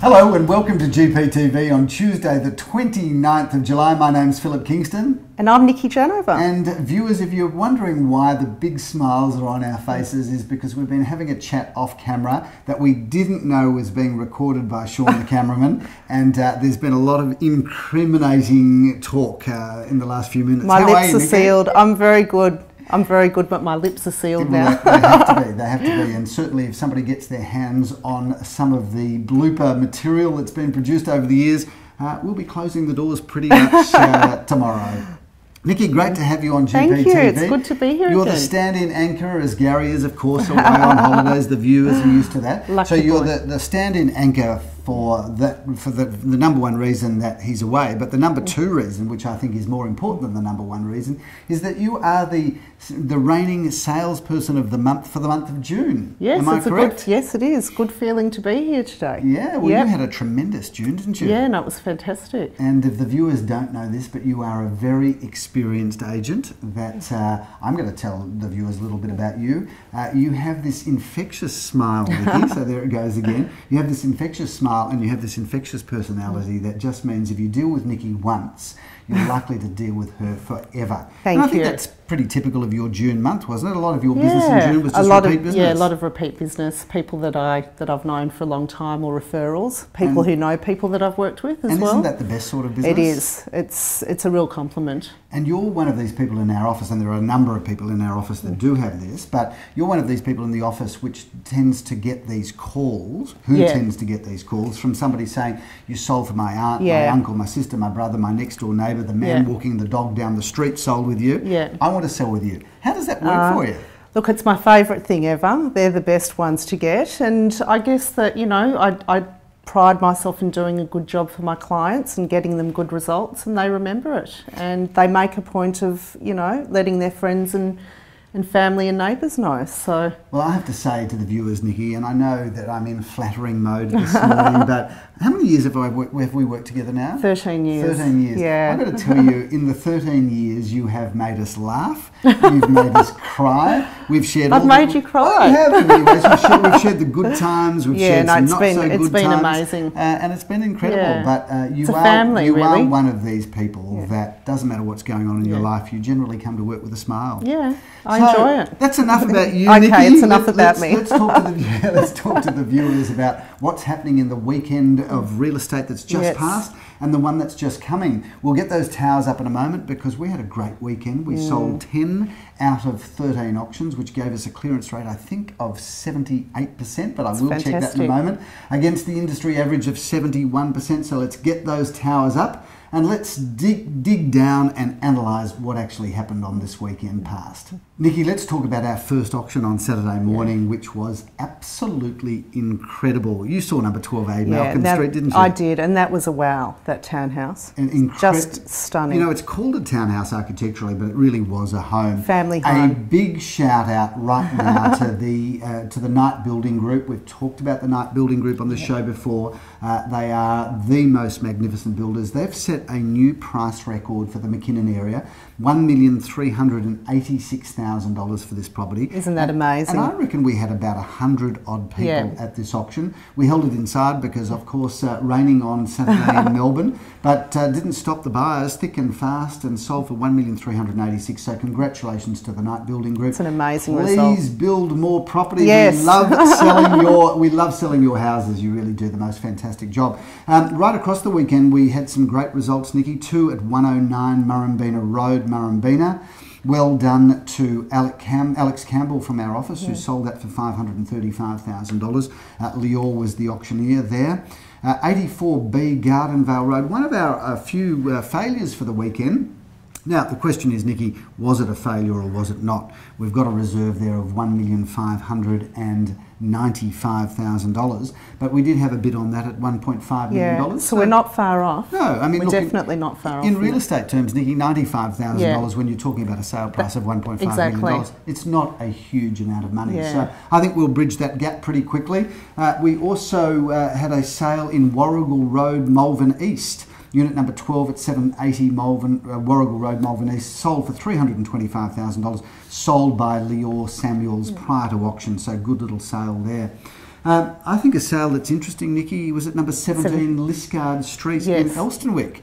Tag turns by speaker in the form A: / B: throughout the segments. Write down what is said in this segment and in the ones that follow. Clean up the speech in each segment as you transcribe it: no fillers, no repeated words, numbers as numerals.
A: Hello and welcome to GPTV on Tuesday the 29th of July. My name's Philip Kingston.
B: And I'm Nikki Janova.
A: And viewers, if you're wondering why the big smiles are on our faces, is because we've been having a chat off camera that we didn't know was being recorded by Sean the cameraman, and there's been a lot of incriminating talk in the last few minutes.
B: My lips are sealed. I'm very good. But my lips are sealed now.
A: They have to be. They have to be. And certainly if somebody gets their hands on some of the blooper material that's been produced over the years, we'll be closing the doors pretty much tomorrow. Nikki, great to have you on GPTV.
B: Thank you. It's good to be here
A: You're
B: again.
A: the stand-in anchor, as Gary is, of course, away on holidays. The viewers are used to that.
B: Lucky
A: so you're
B: boy.
A: the stand-in anchor for the number one reason that he's away. But the number two reason, which I think is more important than the number one reason, is that you are the reigning salesperson of the month for the month of June.
B: Yes,
A: Am I correct?
B: Yes, it is. Good feeling to be here today.
A: Yeah, well, you had a tremendous June, didn't you?
B: Yeah, no, it was fantastic.
A: And if the viewers don't know this, but you are a very experienced agent that I'm going to tell the viewers a little bit about you. You have this infectious smile, Nikki, so there it goes again. You have this infectious smile and you have this infectious personality that just means if you deal with Nikki once, you're likely to deal with her forever.
B: Thank
A: and I think
B: you.
A: that's pretty typical of your June month, wasn't it? A lot of your business in June was just repeat business.
B: Yeah, a lot of repeat business. People that I've known for a long time, or referrals. People who know people that I've worked with as well.
A: Isn't that the best sort of business?
B: It is. It's a real compliment.
A: And you're one of these people in our office, and there are a number of people in our office that do have this, but you're one of these people in the office which tends to get these calls. Who tends to get these calls from somebody saying, you sold for my aunt, my uncle, my sister, my brother, my next door neighbour, the man walking the dog down the street sold with you.
B: Yeah.
A: I want to sell with you. How does that work for you?
B: Look, it's my favourite thing ever. They're the best ones to get. And I guess that, you know, I pride myself in doing a good job for my clients and getting them good results, and they remember it. And they make a point of, you know, letting their friends and family and neighbours know. So,
A: well, I have to say to the viewers, Nikki, and I know that I'm in flattering mode this morning, but how many years have we worked together now?
B: 13 years.
A: 13 years.
B: Yeah.
A: I've got to tell you, in the 13 years, you have made us laugh. You've made us cry. We've shared.
B: I've made you cry.
A: We have. We've shared the good times. We've shared some not so good times.
B: It's been amazing,
A: and it's been incredible.
B: Yeah.
A: But you
B: are
A: one of these people that doesn't matter what's going on in your life. You generally come to work with a smile.
B: Yeah, I enjoy it.
A: That's enough about you,
B: okay,
A: Nikki.
B: it's enough about me.
A: Let's talk to the viewers about what's happening in the weekend of real estate that's just passed and the one that's just coming. We'll get those towers up in a moment because we had a great weekend. We sold 10 out of 13 auctions, which gave us a clearance rate, I think, of 78%, but I will check that in a moment, against the industry average of 71%. So let's get those towers up and let's dig down and analyse what actually happened on this weekend past. Nikki, let's talk about our first auction on Saturday morning, which was absolutely incredible. You saw number 12A Malcolm Street, didn't you?
B: I did, and that was a wow, that townhouse. Just stunning.
A: You know, it's called a townhouse architecturally, but it really was a home.
B: Family home.
A: A big shout out right now to the Knight Building Group. We've talked about the Knight Building Group on the show before. They are the most magnificent builders. They've set a new price record for the McKinnon area, $1,386,000 for this property.
B: Isn't that amazing?
A: And I reckon we had about 100 odd people at this auction. We held it inside because, of course, raining on Saturday in Melbourne, but didn't stop the buyers, thick and fast, and sold for $1,386,000. So congratulations to the Knight Building Group.
B: It's an amazing result.
A: Please build more property.
B: Yes.
A: We love selling your houses. You really do the most fantastic job. Right across the weekend, we had some great results, Nikki. 2 at 109 Murrumbina Road, Murrumbina. Well done to Alex Campbell from our office, who sold that for $535,000. Lior was the auctioneer there. 84B Gardenvale Road, one of our few failures for the weekend. Now, the question is, Nikki, was it a failure or was it not? We've got a reserve there of $1,595,000, but we did have a bid on that at $1.5 million.
B: So we're not far off.
A: No, I mean,
B: we're definitely not far off.
A: In real estate terms, Nikki, $95,000 when you're talking about a sale price of $1.5 million. It's not a huge amount of money. So I think we'll bridge that gap pretty quickly. We also had a sale in Warrigal Road, Malvern East. Unit number 12 at 780 Warrigal Road, Malvern East, sold for $325,000, sold by Lior Samuels prior to auction, so good little sale there. I think a sale that's interesting, Nikki, was at number 17 Liscard Street in Elstonwick.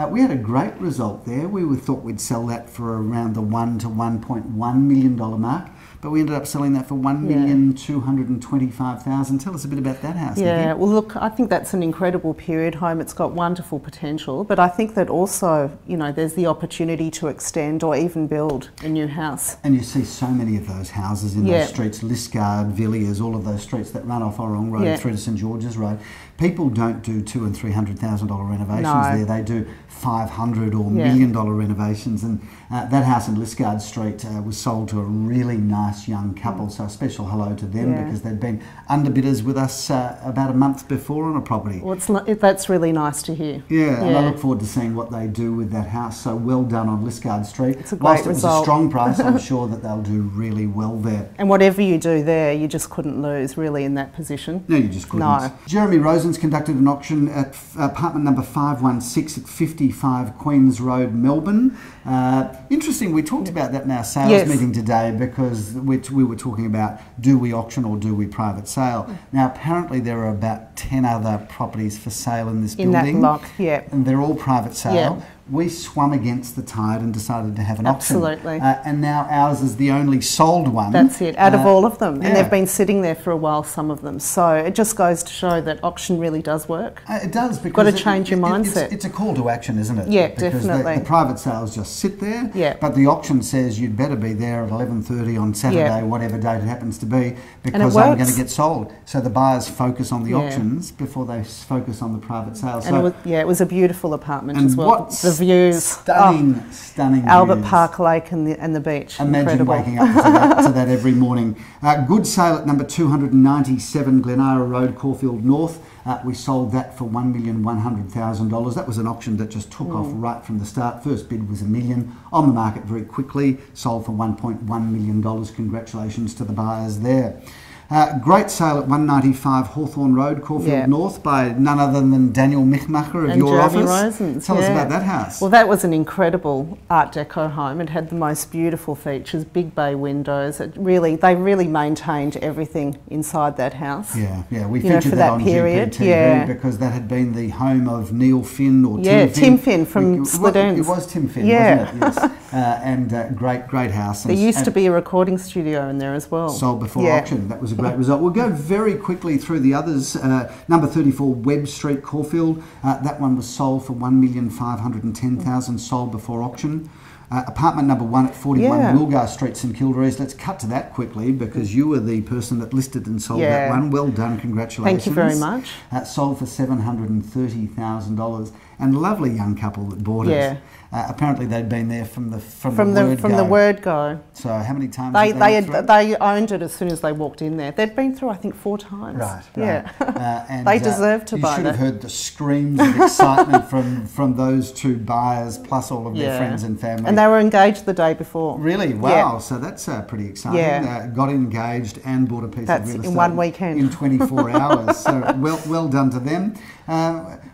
A: We had a great result there. We thought we'd sell that for around the $1 to $1.1 million mark, but we ended up selling that for $1,225,000. Tell us a bit about that house.
B: Yeah,
A: Nikki.
B: well, look, I think that's an incredible period home. It's got wonderful potential, but I think that also, you know, there's the opportunity to extend or even build a new house.
A: And you see so many of those houses in those streets, Liscard, Villiers, all of those streets that run off Orrong Road through to St George's Road. People don't do $200,000 and $300,000 renovations there. They do $500,000 or $1 million renovations. And that house in Liscard Street was sold to a really nice young couple. So a special hello to them because they'd been underbidders with us about a month before on a property.
B: Well, that's really nice to hear.
A: Yeah, and I look forward to seeing what they do with that house. So well done on Liscard Street.
B: It's a great result.
A: Whilst it was a strong price, I'm sure that they'll do really well there.
B: And whatever you do there, you just couldn't lose really in that position.
A: No, you just couldn't. No. Jeremy Rosen's conducted an auction at apartment number 516 at 55 Queens Road, Melbourne. Interesting, we talked about that in our sales meeting today because we were talking about do we auction or do we private sale. Now apparently there are about 10 other properties for sale in this building.
B: In that block,
A: and they're all private sale. We swum against the tide and decided to have an auction.
B: Absolutely.
A: And now ours is the only sold one.
B: That's it, out of all of them. And they've been sitting there for a while, some of them. So it just goes to show that auction really does work.
A: It does, because
B: you've got to change your mindset.
A: It's a call to action, isn't it?
B: Yeah,
A: because
B: definitely.
A: The private sales just sit there, but the auction says you'd better be there at 11:30 on Saturday, whatever date it happens to be, because I'm going to get sold. So the buyers focus on the auctions before they focus on the private sales.
B: And it was a beautiful apartment as well. The views.
A: Stunning
B: Albert
A: views.
B: Park Lake and the beach.
A: Imagine
B: Incredible.
A: waking up to that every morning. Good sale at number 297 Glenara Road, Caulfield North. We sold that for $1,100,000. That was an auction that just took off right from the start. First bid was $1 million, on the market very quickly, sold for $1.1 million. Congratulations to the buyers there. Great sale at 195 Hawthorne Road, Caulfield North, by none other than Daniel Michmacher of your office.
B: Rosens,
A: Tell us about that house.
B: Well, that was an incredible Art Deco home. It had the most beautiful features, big bay windows. They really maintained everything inside that house.
A: Yeah, we featured that on GPTV because that had been the home of Neil Finn or
B: Tim Finn from Split Ends.
A: It was Tim Finn, wasn't it? Yes. And great house.
B: There used to be a recording studio in there as well.
A: Sold before auction. That was a great result. We'll go very quickly through the others. Number 34 Webb Street, Caulfield. That one was sold for $1,510,000, sold before auction. Apartment number 1 at 41 Wilgar Street, St Kildare's. Let's cut to that quickly because you were the person that listed and sold that one. Well done, congratulations.
B: Thank you very much.
A: Sold for $730,000. And lovely young couple that bought it. Apparently they'd been there from the word go. So how many times
B: they owned it as soon as they walked in there. They'd been through I think 4 times.
A: Right.
B: Yeah.
A: And
B: they deserve to buy
A: You should
B: that.
A: have heard the screams of excitement from those two buyers plus all of their friends and family.
B: And they were engaged the day before.
A: Really? Wow. So that's pretty exciting. Got engaged and bought a piece of real estate
B: in one weekend.
A: In 24 hours. So well done to them.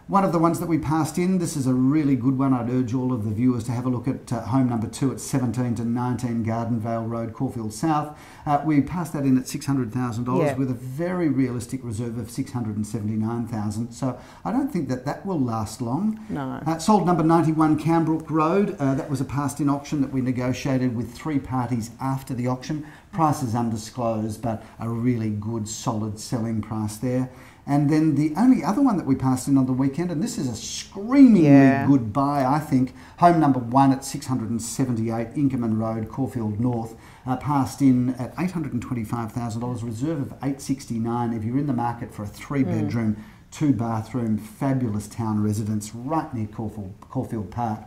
A: One of the ones that we passed in, this is a really good one. I'd urge all of the viewers to have a look at home number 2 at 17 to 19 Gardenvale Road, Caulfield South. We passed that in at $600,000 with a very realistic reserve of $679,000. So I don't think that will last long.
B: No.
A: Sold number 91 Cambrook Road. That was a passed in auction that we negotiated with 3 parties after the auction. Price is undisclosed, but a really good, solid selling price there. And then the only other one that we passed in on the weekend, and this is a screamingly good buy, I think, home number 1 at 678 Inkerman Road, Caulfield North, passed in at $825,000, reserve of $869. If you're in the market for a 3-bedroom, 2-bathroom, fabulous town residence right near Caulfield Park,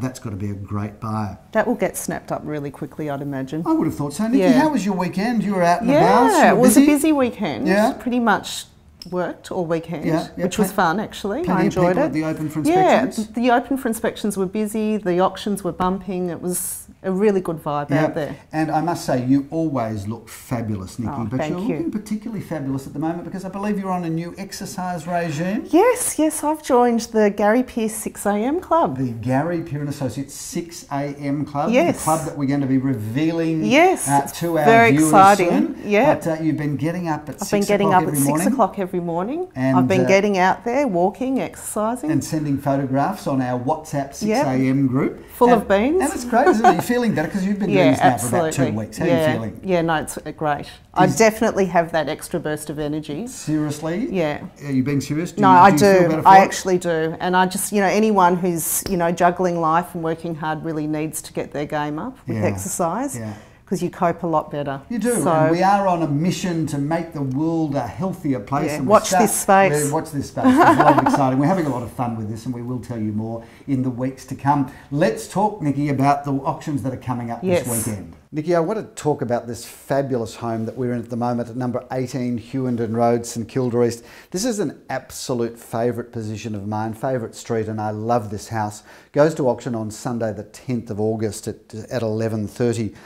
A: that's got to be a great buy.
B: That will get snapped up really quickly, I'd imagine.
A: I would have thought so. Nikki, how was your weekend? You were out and about?
B: Yeah, it was a busy weekend.
A: Yeah.
B: Pretty much worked all weekend, which was fun actually.
A: I enjoyed it. At the open for inspections?
B: Yeah, the open for inspections were busy, the auctions were bumping, it was a really good vibe out there.
A: And I must say, you always look fabulous, Nikki.
B: Oh,
A: but
B: thank
A: you're
B: you.
A: looking particularly fabulous at the moment because I believe you're on a new exercise regime.
B: Yes, I've joined the Gary Pearce 6 a.m. club.
A: The Gary Pearce Associates 6 a.m. club.
B: Yes.
A: The club that we're going to be revealing to our
B: very
A: viewers
B: exciting.
A: soon.
B: Yeah.
A: But you've been getting up at 6 o'clock every morning.
B: I've been getting up at 6 o'clock every morning.
A: And
B: I've been getting out there, walking, exercising.
A: And sending photographs on our WhatsApp 6 a.m. group.
B: Full of beans.
A: And it's great, isn't it? You're feeling better because you've been doing this now for about 2 weeks. How are you feeling?
B: Yeah, no, it's great. I definitely have that extra burst of energy.
A: Seriously?
B: Yeah.
A: Are you being serious?
B: No, I
A: do. You feel better for
B: I
A: it?
B: actually do. And I just, anyone who's, juggling life and working hard really needs to get their game up with exercise.
A: Yeah.
B: Because you cope a lot better.
A: You do,
B: so,
A: and we are on a mission to make the world a healthier place.
B: Yeah,
A: and
B: watch this space.
A: Watch this space. It's a lot of exciting. We're having a lot of fun with this, and we will tell you more in the weeks to come. Let's talk, Nikki, about the auctions that are coming up this weekend. Nikki, I want to talk about this fabulous home that we're in at the moment at number 18 Hewenden Road, St Kilda East. This is an absolute favourite position of mine, favourite street, and I love this house. Goes to auction on Sunday the 10th of August at 11:30.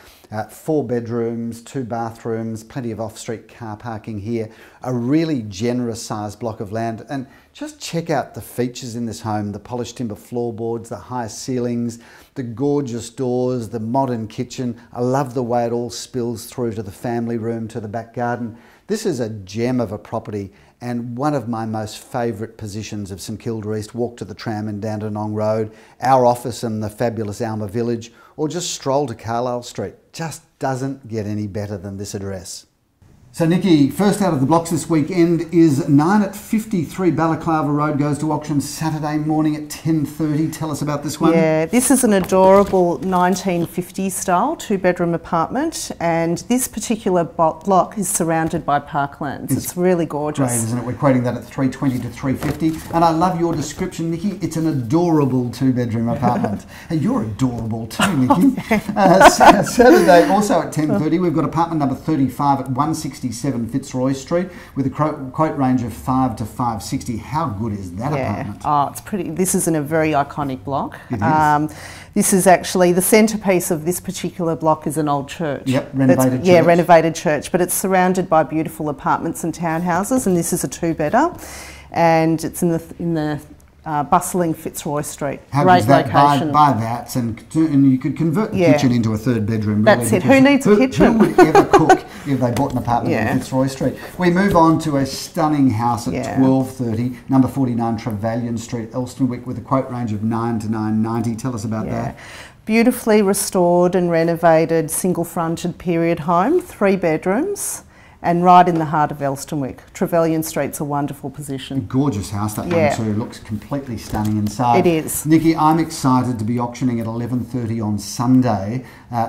A: 4 bedrooms, 2 bathrooms, plenty of off-street car parking here, a really generous sized block of land. And just check out the features in this home, the polished timber floorboards, the high ceilings, the gorgeous doors, the modern kitchen. I love the way it all spills through to the family room, to the back garden. This is a gem of a property and one of my most favourite positions of St Kilda East. Walk to the tram in Dandenong Road, our office in the fabulous Alma Village, or just stroll to Carlisle Street. Just doesn't get any better than this address. So Nikki, first out of the blocks this weekend is 9 at 53 Balaclava Road, goes to auction Saturday morning at 10:30. Tell us about this one.
B: Yeah, this is an adorable 1950s style 2-bedroom apartment, and this particular block is surrounded by parklands. It's really gorgeous.
A: Great, isn't it? We're quoting that at 320 to 350. And I love your description, Nikki. It's an adorable 2-bedroom apartment. And you're adorable too, Nikki. Saturday also at 10:30, we've got apartment number 35 at 167 Fitzroy Street with a quote range of 5 to 560. How good is that apartment?
B: Oh, it's pretty. This is in a very iconic block.
A: It is.
B: This is actually the centrepiece of this particular block is an old church.
A: Yep, renovated church.
B: Yeah, renovated church, but it's surrounded by beautiful apartments and townhouses, and this is a 2-bedder, and it's in the bustling Fitzroy Street. Great location.
A: Buy that, and you could convert the kitchen into a 3rd bedroom. Really,
B: that's it. Who needs a kitchen?
A: Who would ever cook if they bought an apartment on Fitzroy Street? We move on to a stunning house at 12:30, number 49 Trevelyan Street, Elstonwick, with a quote range of 9 to 990. Tell us about that.
B: Beautifully restored and renovated, single-fronted period home, 3 bedrooms. And right in the heart of Elstonwick. Trevelyan Street's a wonderful position.
A: A gorgeous house, that one too. Looks completely stunning inside.
B: It is.
A: Nikki, I'm excited to be auctioning at 11:30 on Sunday,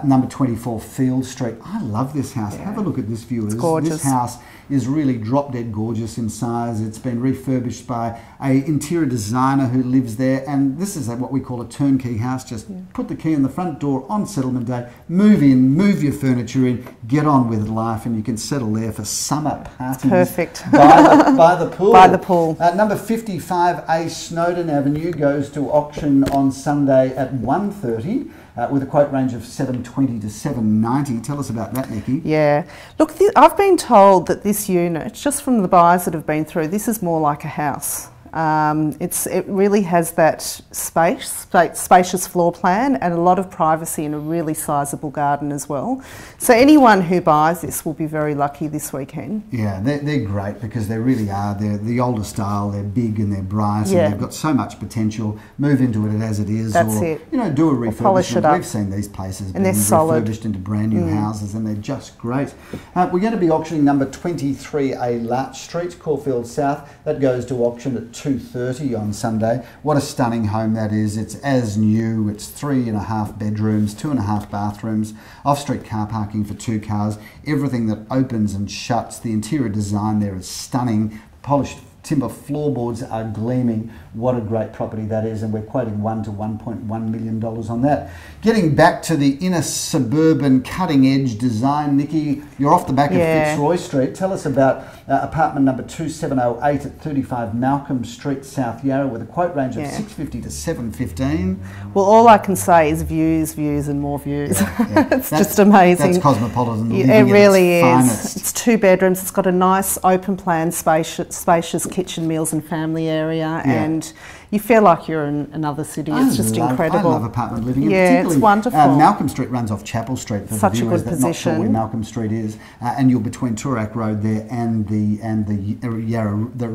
A: number 24 Field Street. I love this house. Have a look at this, viewers.
B: It's gorgeous.
A: This house is really drop dead gorgeous in size. It's been refurbished by an interior designer who lives there, and this is what we call a turnkey house. Just put the key in the front door on settlement day, move in, move your furniture in, get on with life, and you can settle there for summer parties.
B: Perfect.
A: By the pool.
B: By the pool.
A: Number 55A Snowdon Avenue goes to auction on Sunday at 1:30. With a quote range of 720 to 790. Tell us about that, Nikki.
B: Yeah. Look, I've been told that this unit, just from the buyers that have been through, this is more like a house. It really has that spacious floor plan and a lot of privacy and a really sizable garden as well. So anyone who buys this will be very lucky this weekend.
A: Yeah, they're great because they really are. They're the older style, they're big and they're bright and they've got so much potential. Move into it as it is.
B: That's
A: or,
B: it.
A: do a refurbishment.
B: Polish it up.
A: We've seen these places
B: and
A: being
B: solid.
A: refurbished into brand new houses and they're just great. We're going to be auctioning number 23A Larch Street, Caulfield South. That goes to auction at 2:30 on Sunday. What a stunning home that is. It's as new. It's 3.5 bedrooms, 2.5 bathrooms, off-street car parking for 2 cars, everything that opens and shuts. The interior design there is stunning. Polished timber floorboards are gleaming. What a great property that is, and we're quoting $1 to $1.1 million on that. Getting back to the inner suburban cutting-edge design, Nikki, you're off the back of Fitzroy Street. Tell us about apartment number 2708 at 35 Malcolm Street, South Yarra, with a quote range of $650 to $715.
B: Well, all I can say is views, views and more views. It's just amazing.
A: That's cosmopolitan living.
B: It really is.
A: Finest.
B: It's 2 bedrooms. It's got a nice open plan, spacious kitchen, meals and family area, and you feel like you're in another city. It's just incredible.
A: I love apartment living.
B: Yeah, it's wonderful.
A: Malcolm Street runs off Chapel Street for
B: such
A: the viewers
B: a good
A: that not
B: position.
A: sure where Malcolm Street is, and you're between Toorak Road there and the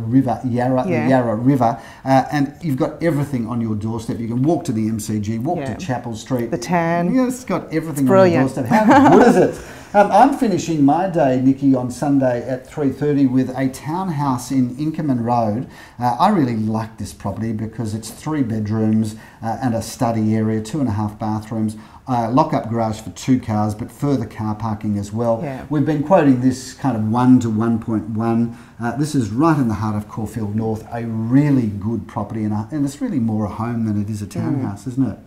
A: Yarra River, and you've got everything on your doorstep. You can walk to the MCG, walk to Chapel Street.
B: The tan.
A: Yeah, it's got everything on your doorstep. How good is it? I'm finishing my day, Nikki, on Sunday at 3:30 with a townhouse in Inkerman Road. I really like this property because it's 3 bedrooms and a study area, 2.5 bathrooms, lock-up garage for 2 cars, but further car parking as well.
B: Yeah.
A: We've been quoting this kind of 1 to 1.1. This is right in the heart of Caulfield North, a really good property, and it's really more a home than it is a townhouse, isn't it?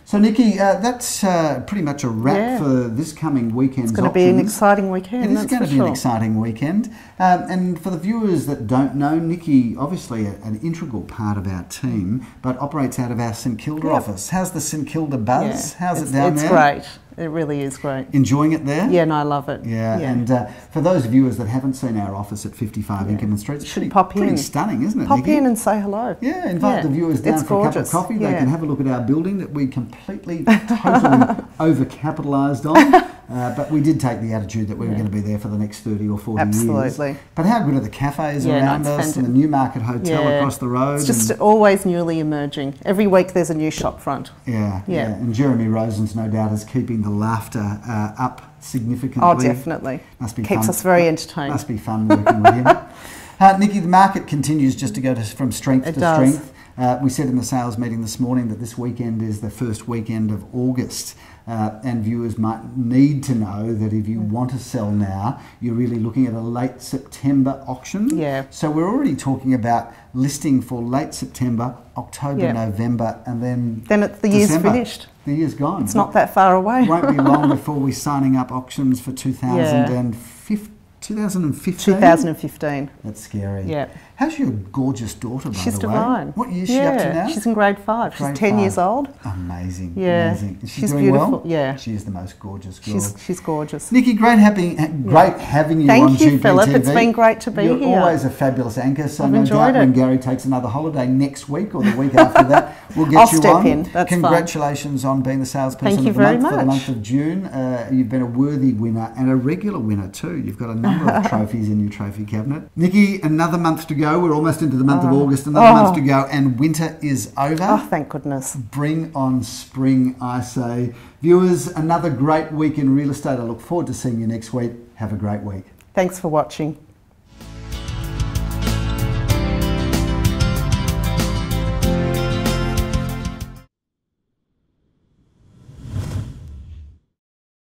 A: So, Nikki, that's pretty much a wrap for this coming weekend's
B: It's going to be an exciting weekend.
A: It is going to be an exciting weekend. And for the viewers that don't know, Nikki, obviously an integral part of our team, but operates out of our St Kilda office. How's the St Kilda buzz? How's it down there?
B: It's great. It really is great.
A: Enjoying it there?
B: Yeah, no, I love it.
A: Yeah. And for those viewers that haven't seen our office at 55 Inkerman Street, it's pretty stunning, isn't it,
B: Pop
A: Nikki?
B: in and say hello.
A: Yeah, invite the viewers down for a cup of coffee. They can have a look at our building that we completely, totally over-capitalised on. But we did take the attitude that we were going to be there for the next 30 or 40 years.
B: Absolutely.
A: But how good are the cafes around us and the Newmarket Hotel across the road?
B: It's just always newly emerging. Every week there's a new shop front.
A: Yeah. And Jeremy Rosens, no doubt, is keeping the laughter up significantly.
B: Oh, definitely.
A: Must be
B: Keeps
A: fun.
B: us very entertained.
A: Must be fun working with him. Nikki, the market continues just to go from strength to strength. We said in the sales meeting this morning that this weekend is the first weekend of August. And viewers might need to know that if you want to sell now, you're really looking at a late September auction.
B: Yeah.
A: So we're already talking about listing for late September, October, November, and then
B: the year's finished.
A: The year's gone.
B: It's not that far away.
A: It won't be long before we're signing up auctions for 2015.
B: 2015.
A: That's scary.
B: Yeah.
A: How's your gorgeous daughter, by
B: She's
A: the way?
B: divine.
A: What year is she up to now?
B: She's in grade 5. She's 10 years old.
A: Amazing.
B: Yeah.
A: Amazing. Is she
B: She's
A: doing
B: beautiful.
A: well?
B: Yeah.
A: She is the most gorgeous girl.
B: She's gorgeous.
A: Nikki, great having you on GPTV.
B: Thank you, Philip. It's been great to be here.
A: You're always a fabulous anchor, so
B: I've
A: no doubt
B: enjoyed
A: when Gary takes another holiday next week or the week after that, we'll get you on.
B: I'll step in. That's
A: Congratulations on being the salesperson
B: Thank you
A: of the
B: very
A: month for the
B: much.
A: month of June. You've been a worthy winner and a regular winner too. You've got a number of trophies in your trophy cabinet. Nikki, another month to go. We're almost into the month of August. Another month to go, and winter is over.
B: Oh, thank goodness.
A: Bring on spring, I say. Viewers, another great week in real estate. I look forward to seeing you next week. Have a great week.
B: Thanks for watching.